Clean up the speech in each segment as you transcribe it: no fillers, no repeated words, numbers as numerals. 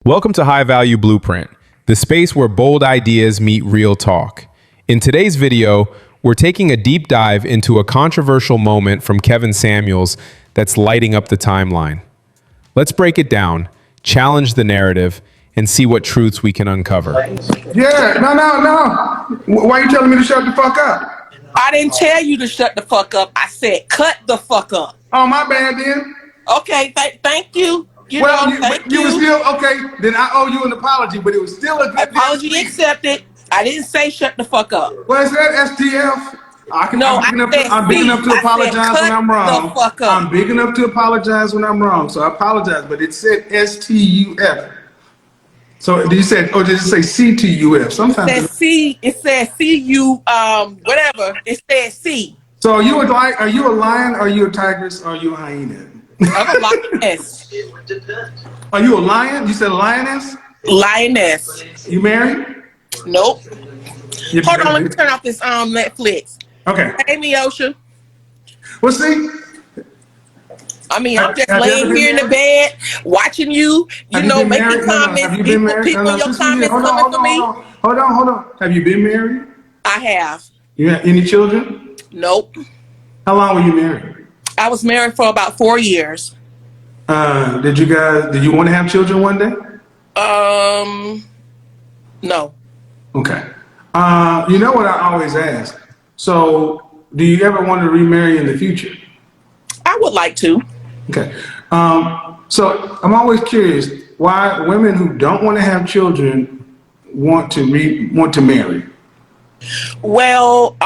Welcome to High Value Blueprint, the space where bold ideas meet real talk. In today's video, we're taking a deep dive into a controversial moment from Kevin Samuels that's lighting up the timeline. Let's break it down, challenge the narrative, and see what truths we can uncover. Yeah, no. Why you telling me to shut the fuck up? I didn't tell you to shut the fuck up. I said cut the fuck up. Oh, my bad then. Okay, thank you. You were still, okay, then I owe you an apology, but it was still a good apology accepted. I didn't say shut the fuck up. Well, is that STF? I'm big enough to apologize when I'm wrong. The fuck up. I'm big enough to apologize when I'm wrong, so I apologize, but it said STUF. So did you say, or did it say CTUF? Sometimes it says CU, whatever. It says C. So are you a lion, are you a tigress, or are you a hyena? I'm a lioness. Are you a lion? You said lioness? Lioness. You married? Nope. Hold on, let me turn off this Netflix. Okay. Hey, Miosha. Well, see. I'm just laying here in the bed, watching you, making comments. People in your comments coming for me. Hold on. Have you been married? I have. You have any children? Nope. How long were you married? I was married for about 4 years. Did you want to have children one day? No. Okay. You know what I always ask? So, do you ever want to remarry in the future? I would like to. Okay. So I'm always curious why women who don't want to have children want to marry. Well,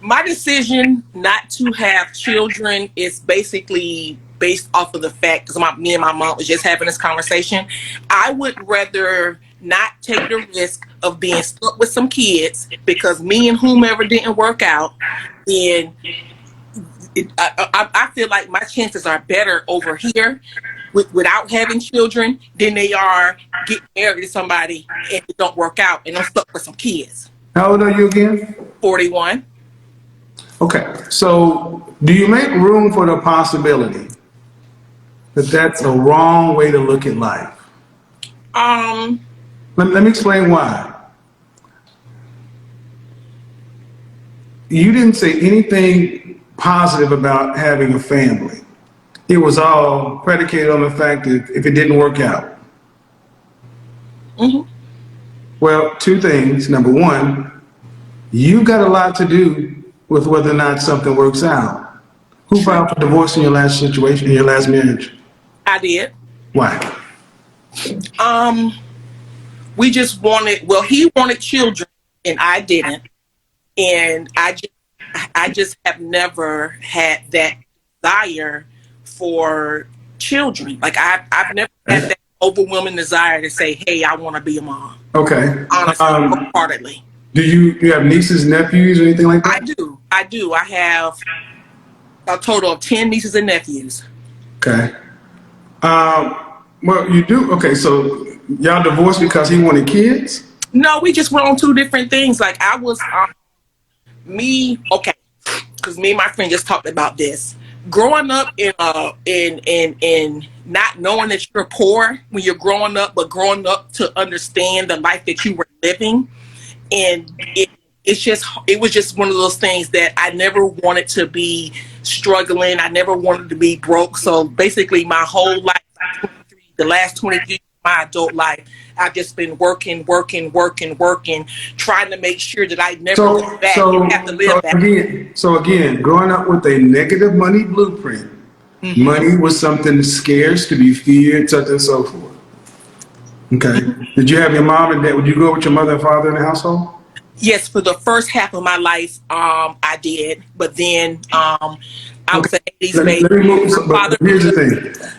my decision not to have children is basically based off of the fact, because me and my mom was just having this conversation. I would rather not take the risk of being stuck with some kids because me and whomever didn't work out. And I feel like my chances are better over here without having children than they are getting married to somebody and it don't work out and I'm stuck with some kids. How old are you again? 41. Okay, so do you make room for the possibility that that's a wrong way to look at life? Let me explain why. You didn't say anything positive about having a family. It was all predicated on the fact that if it didn't work out. Mm-hmm. Well, two things. Number one, you've got a lot to do with whether or not something works out. Who filed for divorce in your last situation, in your last marriage? I did. Why? We just he wanted children and I didn't. And I just have never had that desire for children. Like I've never had that overwhelming desire to say, hey, I want to be a mom. Okay. Honestly, wholeheartedly. Do you have nieces, nephews, or anything like that? I do. I have a total of 10 nieces and nephews. Okay. Well, you do. Okay, so y'all divorced because he wanted kids? No, we just went on two different things. Like I was, because me and my friend just talked about this. Growing up in not knowing that you're poor when you're growing up, but growing up to understand the life that you were living. And it was just one of those things that I never wanted to be struggling. I never wanted to be broke. So basically my whole life, the last 20 years of my adult life, I've just been working, trying to make sure that I never look back and have to live back. So again, growing up with a negative money blueprint, money was something scarce, to be feared, such and so forth. Okay. Did you have your mom and dad? Would you go with your mother and father in the household? Yes, for the first half of my life, I did. But then I was an 80s baby.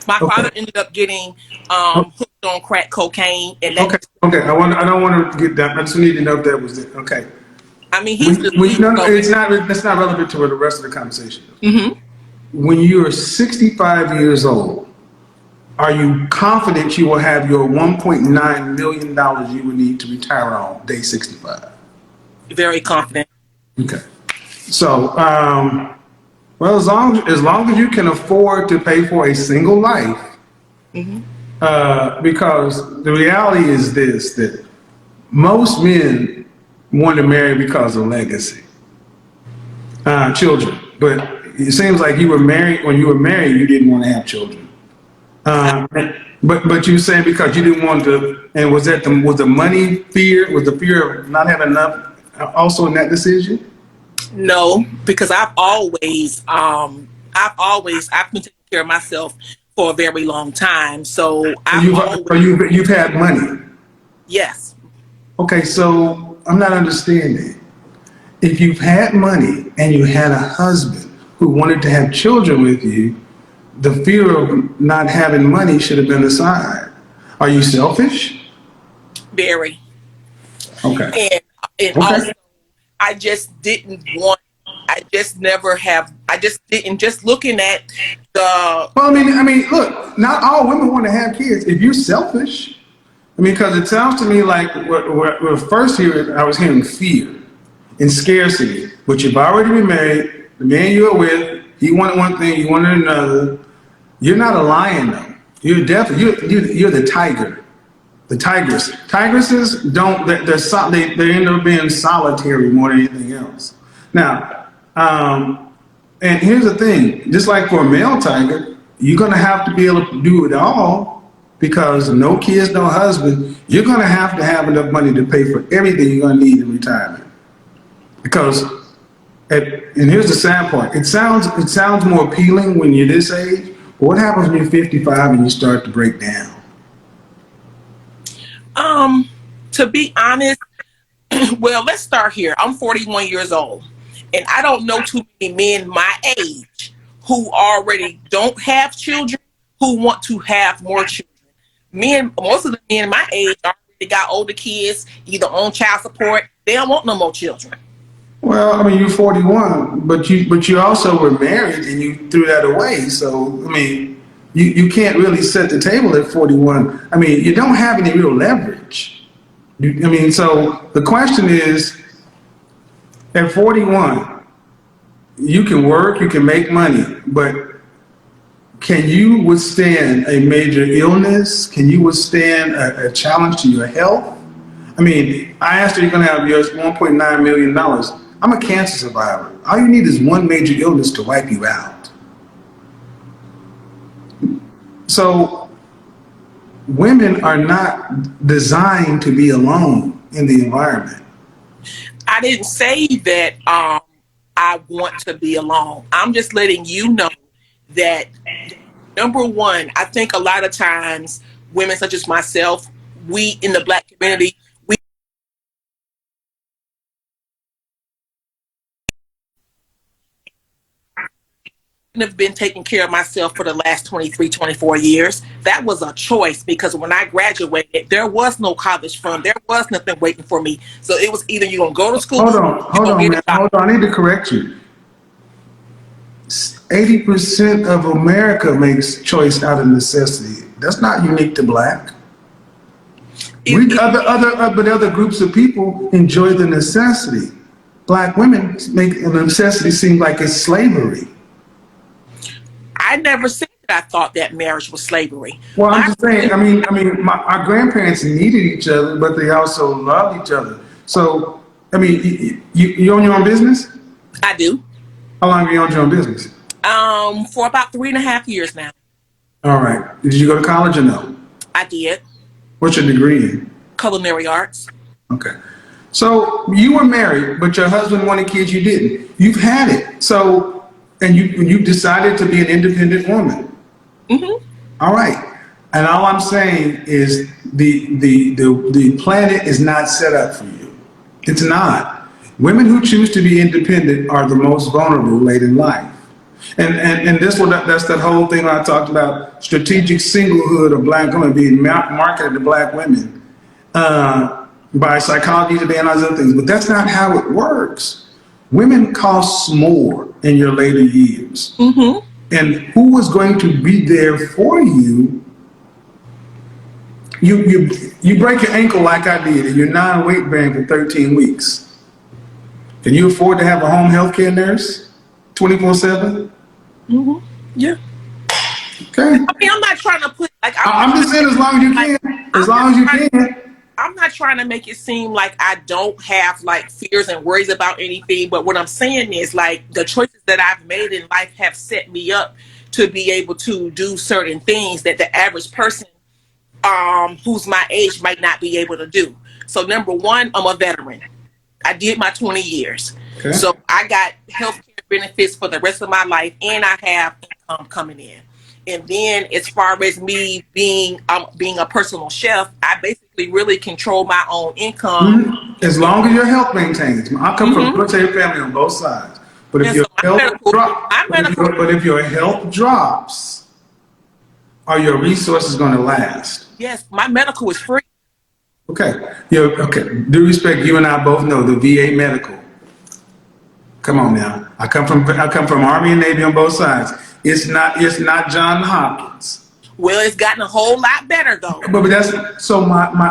My father ended up getting hooked on crack cocaine. And okay. I don't want to get that. I just need to know if that was it. Okay. I mean, he's that's not relevant to the rest of the conversation. Mm-hmm. When you're 65 years old, are you confident you will have your $1.9 million you would need to retire on day 65? Very confident. Okay. So, well, as long as you can afford to pay for a single life, Because the reality is this, that most men want to marry because of legacy, children. But it seems like you were married, when you were married, you didn't want to have children. Uh, but you saying because you didn't want to, and was the money fear, was the fear of not having enough also in that decision? No, because I've been taking care of myself for a very long time. So So I've always, you've had money. yes, Okay, so I'm not understanding. If you've had money and you had a husband who wanted to have children with you, the fear of not having money should have been aside. Are you selfish? very. Okay. And Okay. also, I just didn't want. I just never have. I just didn't. Just looking at the. Well, I mean, look, not all women want to have kids. If you're selfish, I mean, because it sounds to me like what first here I was hearing fear and scarcity. But you've already been married. The man you're with, he wanted one thing, you wanted another. You're not a lion though. You're definitely you're the tiger. The tigress. Tigresses don't. They end up being solitary more than anything else. Now, and here's the thing. Just like for a male tiger, you're gonna have to be able to do it all because no kids, no husband. You're gonna have to have enough money to pay for everything you're gonna need in retirement. Because, and here's the sad part. It sounds more appealing when you're this age. But what happens when you're 55 and you start to break down? To be honest, well, let's start here. I'm 41 years old, and I don't know too many men my age who already don't have children who want to have more children. Most of the men my age already got older kids, either on child support. They don't want no more children. Well, I mean, you're 41, but you also were married and you threw that away. So, I mean, you can't really set the table at 41. I mean, you don't have any real leverage. I mean, so the question is, at 41, you can work, you can make money, but can you withstand a major illness? Can you withstand a challenge to your health? I mean, I asked her, you're going to have yours $1.9 million. I'm a cancer survivor. All you need is one major illness to wipe you out. So women are not designed to be alone in the environment. I didn't say that I want to be alone. I'm just letting you know that number one, I think a lot of times women such as myself, we in the Black community, we have been taking care of myself for the last 23, 24 years. That was a choice because when I graduated, there was no college fund. There was nothing waiting for me. So it was either you're going to go to school, you're Hold going on, to get man. a job. Hold on. I need to correct you. 80% of America makes choice out of necessity. That's not unique to black. But other groups of people enjoy the necessity. Black women make the necessity seem like it's slavery. I never said that I thought that marriage was slavery. Well, I'm My just saying. Our grandparents needed each other, but they also loved each other. So, I mean, you own your own business? I do. How long have you owned your own business? For about 3.5 years now. All right. Did you go to college or no? I did What's your degree in? culinary arts. Okay. So you were married, but your husband wanted kids, you didn't. You've had it. So, and you decided to be an independent woman. All right. And all I'm saying is the planet is not set up for you. It's not. Women who choose to be independent are the most vulnerable late in life. And that's that whole thing I talked about, strategic singlehood of black women being marketed to black women by Psychology Today and other things. But that's not how it works. Women cost more in your later years. And who is going to be there for you? You break your ankle like I did, and you're non-weight bearing for 13 weeks. Can you afford to have a home health care nurse 24/7? Yeah. Okay. I mean, I'm not trying to put, like, I'm just saying, as long as you can, as long as you can. I'm not trying to make it seem like I don't have like fears and worries about anything, but what I'm saying is like the choices that I've made in life have set me up to be able to do certain things that the average person who's my age might not be able to do. So number one, I'm a veteran. I did my 20 years. Okay. So I got health care benefits for the rest of my life and I have income coming in. And then as far as me being a personal chef, I basically really control my own income. As long as your health maintains. I come from a military family on both sides. But if And your so my health medical, drops, my medical, but if your health drops, are your resources going to last? yes, my medical is free. Okay. Okay. Due respect, you and I both know the VA medical. Come on now. I come from Army and Navy on both sides. It's not Johns Hopkins. Well, it's gotten a whole lot better though. But that's so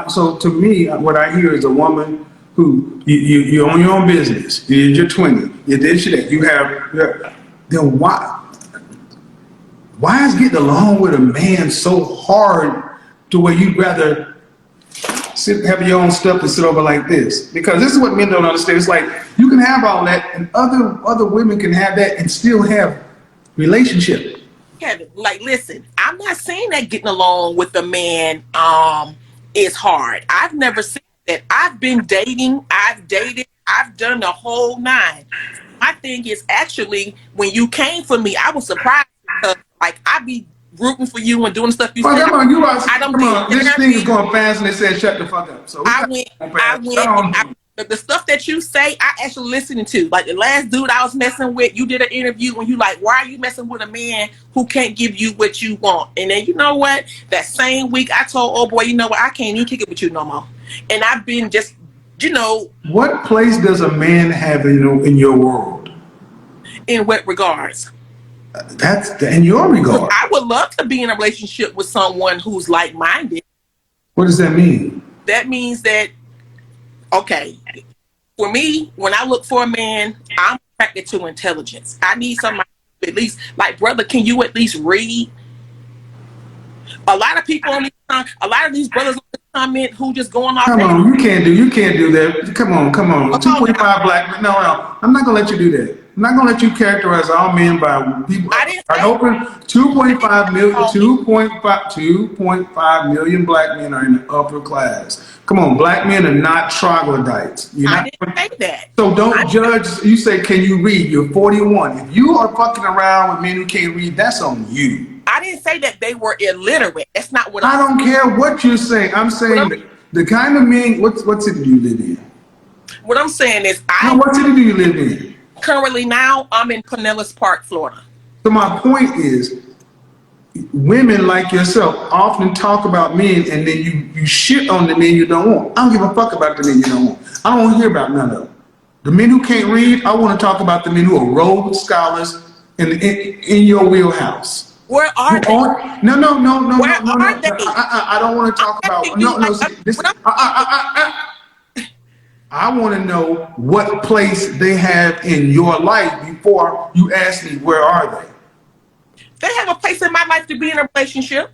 so to me, what I hear is a woman who you own your own business. You're 20. You did shit. You have then why is getting along with a man so hard to where you'd rather have your own stuff and sit over like this? Because this is what men don't understand. It's like you can have all that, and other women can have that and still have relationship. Kevin, like, listen, I'm not saying that getting along with a man is hard. I've never said that. I've been dating, I've dated, I've done the whole nine. My thing is actually when you came for me, I was surprised because like I be rooting for you and doing stuff you Well, say. come on, Come on. This thing is going fast, and they said shut the fuck up. So I went. The stuff that you say, I actually listening to. Like the last dude I was messing with, you did an interview and you like, why are you messing with a man who can't give you what you want? And then you know what? That same week I told, oh boy, you know what? I can't even kick it with you no more. And I've been just, What place does a man have in your world? In what regards? That's in your regard. I would love to be in a relationship with someone who's like-minded. What does that mean? That means that, okay, for me, when I look for a man, I'm attracted to intelligence. I need somebody at least, like, brother, can you at least read? A lot of people a lot of these brothers on the comment who just going off. Come on, you can't do that. Come on. 2.5 black men. No, I'm not gonna let you do that. I'm not gonna let you characterize all men by people. I didn't say 2.5 million black men are in the upper class. Come on, black men are not troglodytes. I didn't say that. So don't judge. You say, can you read? You're 41. If you are fucking around with men who can't read, that's on you. I didn't say that they were illiterate. That's not what I don't care what you're saying. I'm saying the kind of men. What city do you live in? What I'm saying is, what city do you live in? Currently now, I'm in Pinellas Park, Florida. So my point is, women like yourself often talk about men and then you shit on the men you don't want. I don't give a fuck about the men you don't want. I don't want to hear about none of them. The men who can't read, I want to talk about the men who are Rhodes Scholars in your wheelhouse. Where are they? No. Where are they? I don't want to talk about. I want to know what place they have in your life before you ask me where are they. They have a place in my life to be in a relationship.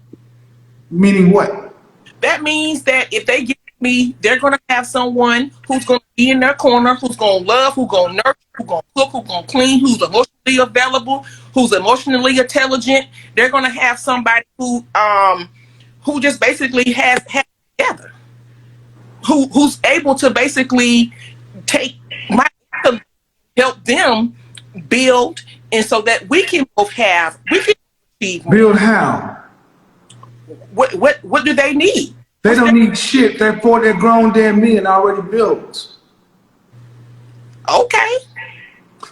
Meaning what? That means that if they get me, they're going to have someone who's going to be in their corner, who's going to love, who's going to nurture, who's going to cook, who's going to clean, who's emotionally available, who's emotionally intelligent. They're going to have somebody who just basically has together, who's able to basically take my help them build, and so that we can achieve more. Build how? What do they need? They don't need shit. They're grown damn men already built. Okay.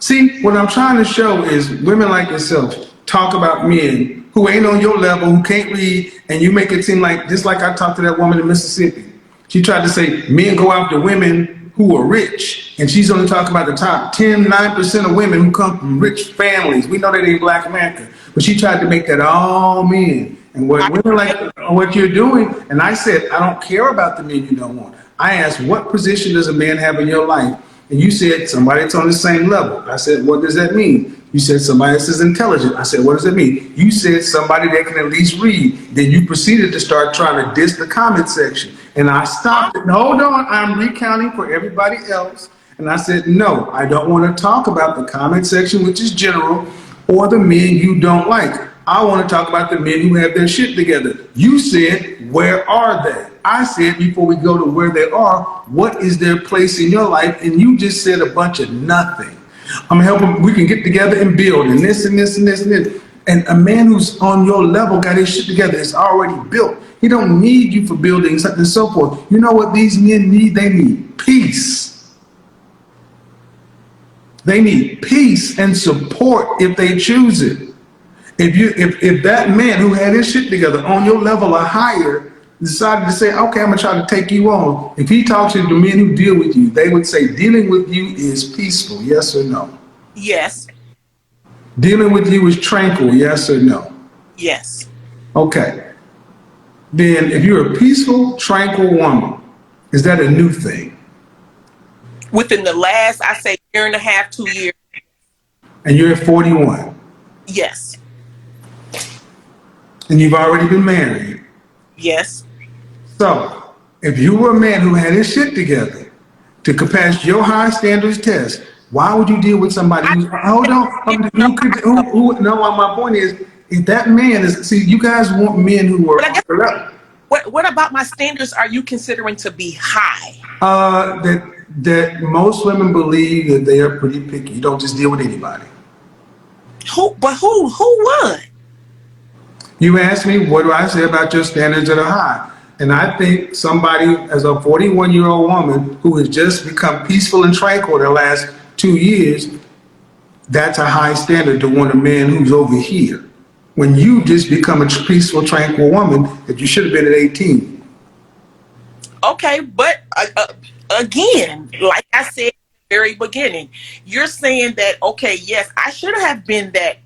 See, what I'm trying to show is women like yourself talk about men who ain't on your level, who can't read, and you make it seem like, just like I talked to that woman in Mississippi. She tried to say men go after women who are rich, and she's only talking about the top 9% of women who come from rich families. We know that ain't Black America, but she tried to make that all men. And what women like what you're doing, and I said, I don't care about the men you don't want. I asked, what position does a man have in your life And you said somebody that's on the same level. I said, what does that mean? You said somebody that's intelligent. I said, what does that mean? You said somebody that can at least read. Then you proceeded to start trying to diss the comment section. And I stopped it. Hold on, I'm recounting for everybody else. And I said, no, I don't want to talk about the comment section, which is general, or the men you don't like. I want to talk about the men who have their shit together. You said, where are they? I said, before we go to where they are, what is their place in your life? And you just said a bunch of nothing. I'm helping, we can get together and build, and this and this and this and this. And a man who's on your level got his shit together. It's already built. He don't need you for building something and so forth. You know what these men need? They need peace. They need peace and support if they choose it. If that man who had his shit together on your level or higher decided to say, okay, I'm gonna try to take you on. If he talks to the men who deal with you, they would say dealing with you is peaceful, yes or no? Yes. Dealing with you is tranquil, yes or no? Yes. Okay. Then if you're a peaceful, tranquil woman, is that a new thing? Within the last, I say, year and a half, 2 years. And you're at 41. Yes. And you've already been married. Yes. So, if you were a man who had his shit together to pass your high standards test, why would you deal with somebody who, hold on, no, my point is, if that man is, see, you guys want men who are, what about my standards are you considering to be high? That most women believe that they are pretty picky. You don't just deal with anybody. Who would? You asked me, what do I say about your standards that are high? And I think somebody, as a 41-year-old woman who has just become peaceful and tranquil the last 2 years, that's a high standard to want a man who's over here. When you just become a peaceful, tranquil woman that you should have been at 18. Okay, but again, like I said at the very beginning, you're saying that, okay, yes, I should have been that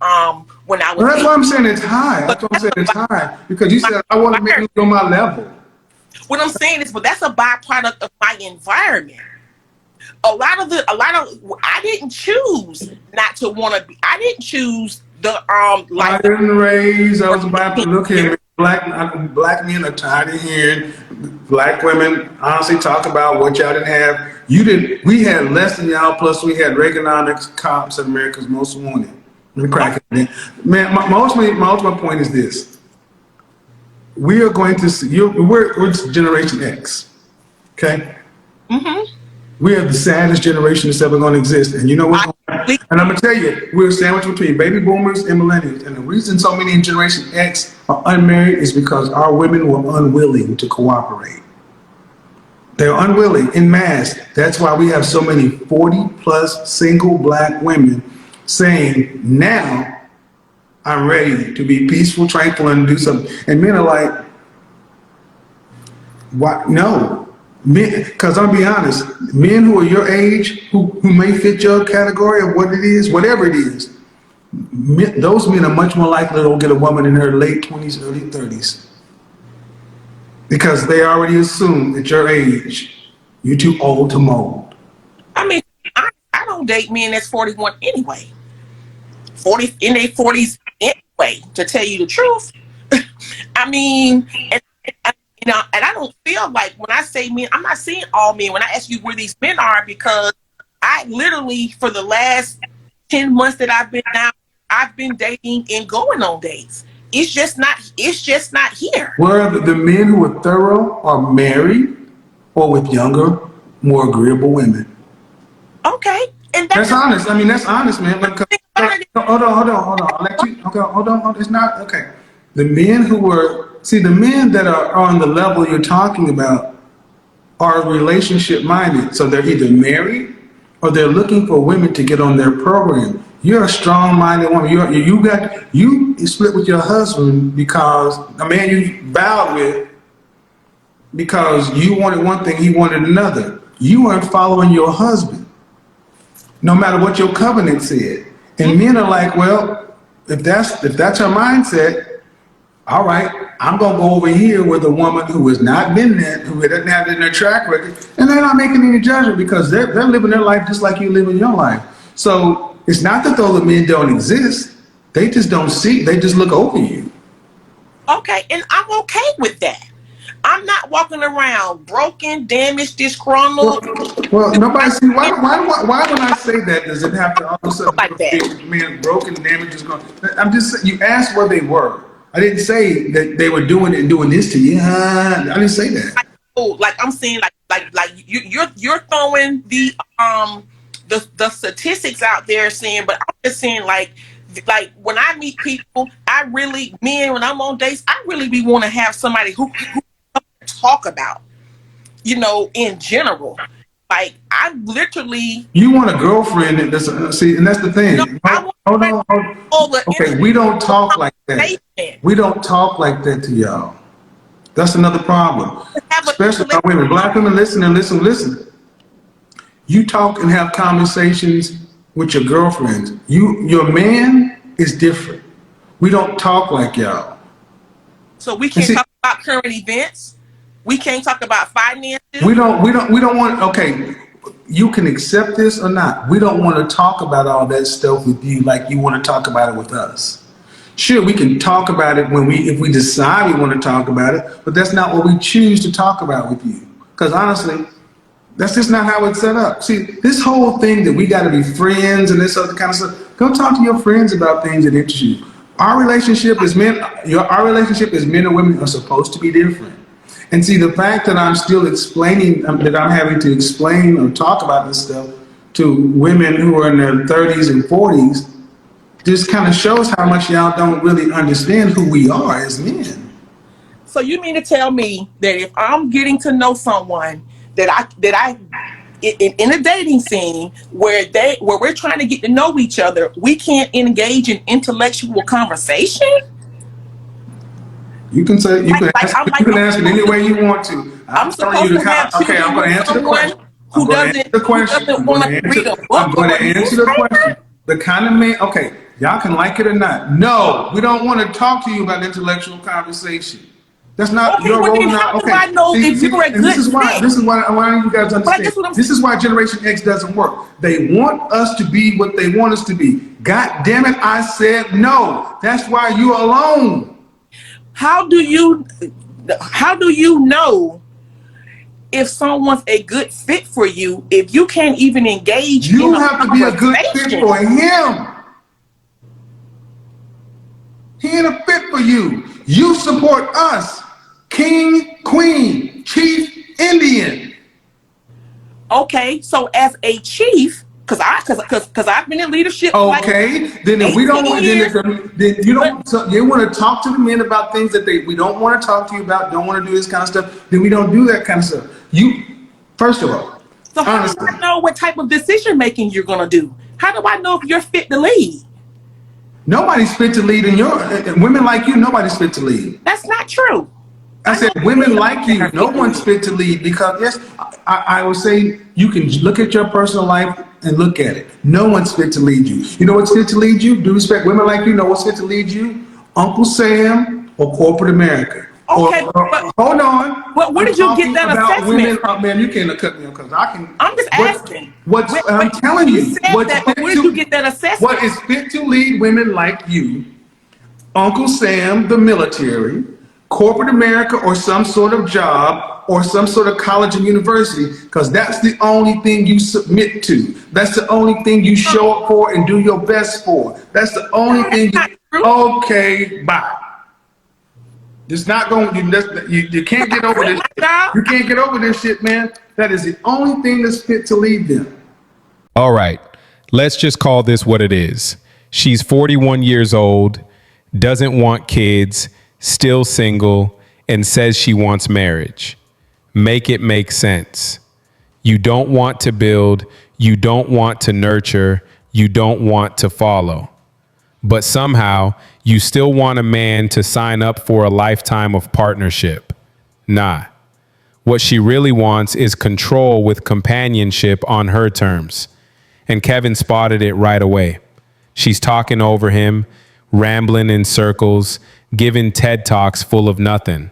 when I was. Well, that's why I'm saying it's high. That's why I'm saying it's high. Because you said, I want to make you on my level. What I'm saying is, but that's a byproduct of my environment. A lot of I didn't choose not to want to be. I didn't choose the I didn't raise. I was about to look at black men are tired of hearing black women honestly talk about what y'all didn't have. You didn't. We had less than y'all. Plus, we had Reaganomics cops in America's Most Wanted. Let me crack it. Man, my ultimate point is this: we are going to see. We're Generation X. Okay. Mm-hmm. We are the saddest generation that's ever going to exist. And you know what? And I'm going to tell you, we're sandwiched between baby boomers and millennials. And the reason so many in Generation X are unmarried is because our women were unwilling to cooperate. They're unwilling in mass. That's why we have so many 40-plus single black women saying, now I'm ready to be peaceful, tranquil, and do something. And men are like, what? No. Because I'll be honest, men who are your age, who may fit your category of what it is, whatever it is, those men are much more likely to get a woman in her late 20s, early 30s. Because they already assume at your age, you're too old to mold. I mean, I don't date men that's 41 anyway. 40 in their 40s anyway, to tell you the truth. I mean, and I don't feel like when I say men, I'm not saying all men. When I ask you where these men are, because I literally, for the last 10 months that I've been out, I've been dating and going on dates. It's just not here. Where the men who are thorough are married or with younger, more agreeable women. Okay. And that's honest. I mean, that's honest, man. Hold on. I'll let you, okay, hold on. It's not, okay. The men who were, the men that are on the level you're talking about are relationship minded. So they're either married or they're looking for women to get on their program. You're a strong minded woman. You split with your husband because a man you vowed with, because you wanted one thing, he wanted another. You weren't following your husband, no matter what your covenant said. And men are like, well, if that's her mindset, All right, I'm gonna go over here with a woman who has not been there, who doesn't have it in their track record, and they're not making any judgment because they're living their life just like you live in your life. So it's not that those men don't exist; they just don't see. They just look over you. Okay, and I'm okay with that. I'm not walking around broken, damaged, disgruntled. Well, nobody see why when I say that does it have to all of a sudden Like that. be man broken damage is going? I'm just saying, you asked where they were. I didn't say that they were doing it and doing this to you. I didn't say that. Like I'm saying, like you're throwing the statistics out there, saying, but I'm just saying, like when I meet people, I really men when I'm on dates, I really be want to have somebody who talk about, in general. Like I literally, You want a girlfriend that doesn't see, and that's the thing. I want Hold on. all the Okay, we don't talk like that. conversation. We don't talk like that to y'all. That's another problem. Have a Especially our women. Black women, listen and listen, listen. You talk and have conversations with your girlfriends. Your man is different. We don't talk like y'all. So we And can't see, talk about current events. We can't talk about finances. we don't want, okay, you can accept this or not. We don't want to talk about all that stuff with you like you want to talk about it with us. Sure, we can talk about it if we decide we want to talk about it, but that's not what we choose to talk about with you. Because honestly, that's just not how it's set up. See, this whole thing that we got to be friends and this other kind of stuff, go talk to your friends about things that interest you. Our relationship as men, our relationship as men and women are supposed to be different. And see, the fact that I'm still explaining, that I'm having to explain or talk about this stuff to women who are in their 30s and 40s, just kind of shows how much y'all don't really understand who we are as men. So you mean to tell me that if I'm getting to know someone that I in a dating scene where we're trying to get to know each other, we can't engage in intellectual conversation? You can say you can ask it any way you want to. I'm I'm telling you supposed to to have okay. I'm children going to with answer the someone question. I'm going to answer the who question. doesn't want to read a I'm book going or to a answer the question. newspaper? The kind of man. Okay, y'all can like it or not. No, we don't want to talk to you about intellectual conversation. That's not Okay, your well role then now. how do Okay, I know if you're a and this good is why. fit? Why you guys But I understand. guess what I'm This is why Generation X doesn't work. They want us to be what they want us to be. God damn it! I said no. That's why you're alone. how do you how do you know if someone's a good fit for you if you can't even engage in You a have to be a good fit conversation? for him. He ain't a fit for you. You support us. King, queen, chief, Indian. Okay, so as a chief, because I've been in leadership for like Okay, then if we don't 18 want, years, then you but don't, so you want to talk to the men about things that we don't want to talk to you about, don't want to do this kind of stuff, then we don't do that kind of stuff. First of all, so how do honestly, I know what type of decision making you're gonna do? How do I know if you're fit to lead? nobody's fit to lead women like you, nobody's fit to lead. That's not true. I I said, know women like that are you, no fit to one's lead. fit to lead because, yes, I would say you can look at your personal life and look at it. No one's fit to lead you. You know what's fit to lead you? Do respect women like you know what's fit to lead you? Uncle Sam or corporate America. Okay, Hold on. but where I'm did you get talking that about assessment women. from? Oh, man, you can't cut me off because I can. I'm just asking. I'm telling You you, said that, but where did you get that assessment? what is fit to lead women like you? Uncle Sam, the military, corporate America, or some sort of job, or some sort of college and university, because that's the only thing you submit to. That's the only thing you show up for and do your best for. That's the only No, that's thing not true. okay, bye. It's not going, you can't get over Quit this my shit. job. You can't get over this shit, man. That is the only thing that's fit to lead them. All right, let's just call this what it is. She's 41 years old, doesn't want kids, still single, and says she wants marriage. Make it make sense. You don't want to build, you don't want to nurture, you don't want to follow. But somehow, you still want a man to sign up for a lifetime of partnership. Nah. What she really wants is control with companionship on her terms. And Kevin spotted it right away. She's talking over him, rambling in circles, giving TED Talks full of nothing,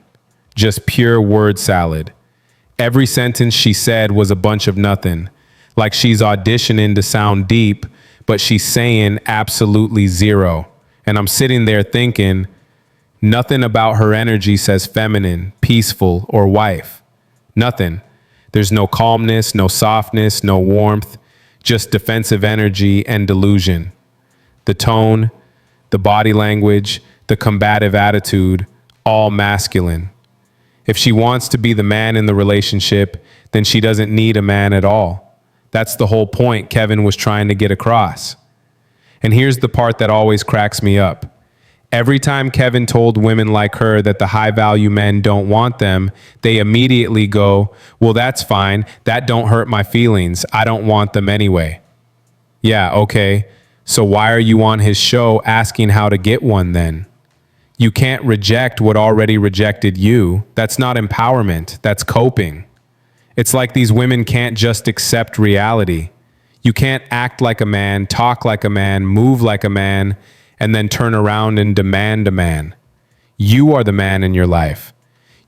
just pure word salad. Every sentence she said was a bunch of nothing, like she's auditioning to sound deep, but she's saying absolutely zero. And I'm sitting there thinking, nothing about her energy says feminine, peaceful, or wife. Nothing. There's no calmness, no softness, no warmth, just defensive energy and delusion. The tone, the body language, the combative attitude, all masculine. If she wants to be the man in the relationship, then she doesn't need a man at all. That's the whole point Kevin was trying to get across. And here's the part that always cracks me up. Every time Kevin told women like her that the high-value men don't want them, they immediately go, well, that's fine. That don't hurt my feelings. I don't want them anyway. Yeah, okay. So why are you on his show asking how to get one then? You can't reject what already rejected you. That's not empowerment. That's coping. It's like these women can't just accept reality. You can't act like a man, talk like a man, move like a man, and then turn around and demand a man. You are the man in your life.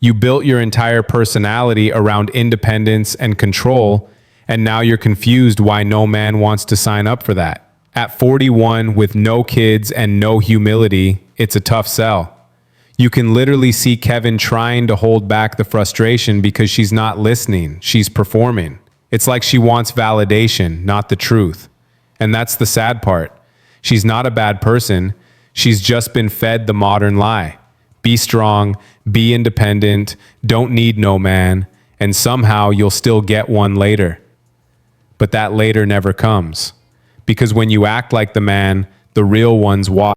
You built your entire personality around independence and control, and now you're confused why no man wants to sign up for that. At 41, with no kids and no humility, it's a tough sell. You can literally see Kevin trying to hold back the frustration because she's not listening, she's performing. It's like she wants validation, not the truth. And that's the sad part. She's not a bad person. She's just been fed the modern lie. Be strong, be independent, don't need no man, and somehow you'll still get one later. But that later never comes. Because when you act like the man, the real ones watch.